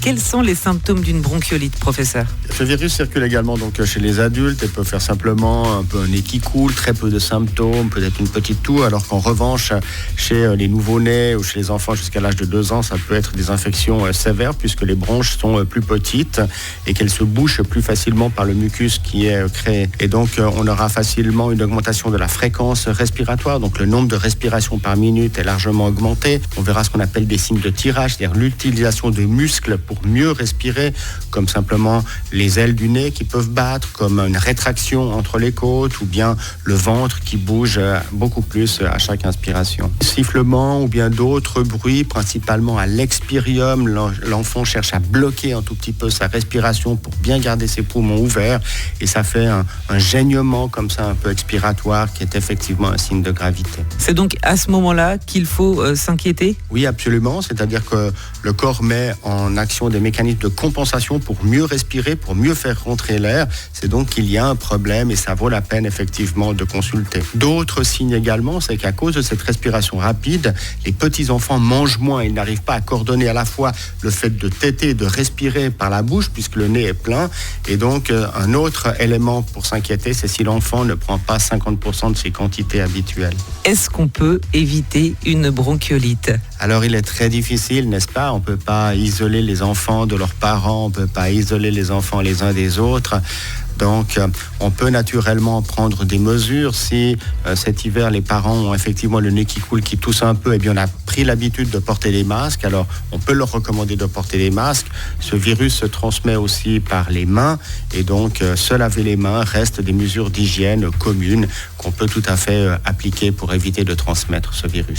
Quels sont les symptômes d'une bronchiolite, professeur ? Ce virus circule également donc chez les adultes et peut faire simplement un peu un nez qui coule, très peu de symptômes, peut-être une petite toux, alors qu'en revanche, chez les nouveau-nés ou chez les enfants jusqu'à l'âge de 2 ans, ça peut être des infections sévères puisque les bronches sont plus petites et qu'elles se bouchent plus facilement par le mucus qui est créé. Et donc, on aura facilement une augmentation de la fréquence respiratoire, donc le nombre de respirations par minute est largement augmenté. On verra ce qu'on appelle des signes de tirage, c'est-à-dire l'utilisation de muscles pour mieux respirer, comme simplement les ailes du nez qui peuvent battre, comme une rétraction entre les côtes ou bien le ventre qui bouge beaucoup plus à chaque inspiration. Sifflement ou bien d'autres bruits, principalement à l'expirium, l'enfant cherche à bloquer un tout petit peu sa respiration pour bien garder ses poumons ouverts et ça fait un gênement comme ça un peu expiratoire qui est effectivement un signe de gravité. C'est donc à ce moment-là qu'il faut s'inquiéter ? Oui, absolument, c'est-à-dire que le corps met en action des mécanismes de compensation pour mieux respirer, pour mieux faire rentrer l'air. C'est donc qu'il y a un problème et ça vaut la peine effectivement de consulter. D'autres signes également, c'est qu'à cause de cette respiration rapide, les petits-enfants mangent moins. Ils n'arrivent pas à coordonner à la fois le fait de téter et de respirer par la bouche puisque le nez est plein. Et donc, un autre élément pour s'inquiéter, c'est si l'enfant ne prend pas 50% de ses quantités habituelles. Est-ce qu'on peut éviter une bronchiolite ? Alors, il est très difficile, n'est-ce pas ? On ne peut pas isoler les enfants de leurs parents, on ne peut pas isoler les enfants les uns des autres. Donc, on peut naturellement prendre des mesures. Si cet hiver, les parents ont effectivement le nez qui coule, qui tousse un peu, eh bien, on a pris l'habitude de porter des masques. Alors, on peut leur recommander de porter des masques. Ce virus se transmet aussi par les mains. Et donc, se laver les mains reste des mesures d'hygiène communes qu'on peut tout à fait appliquer pour éviter de transmettre ce virus.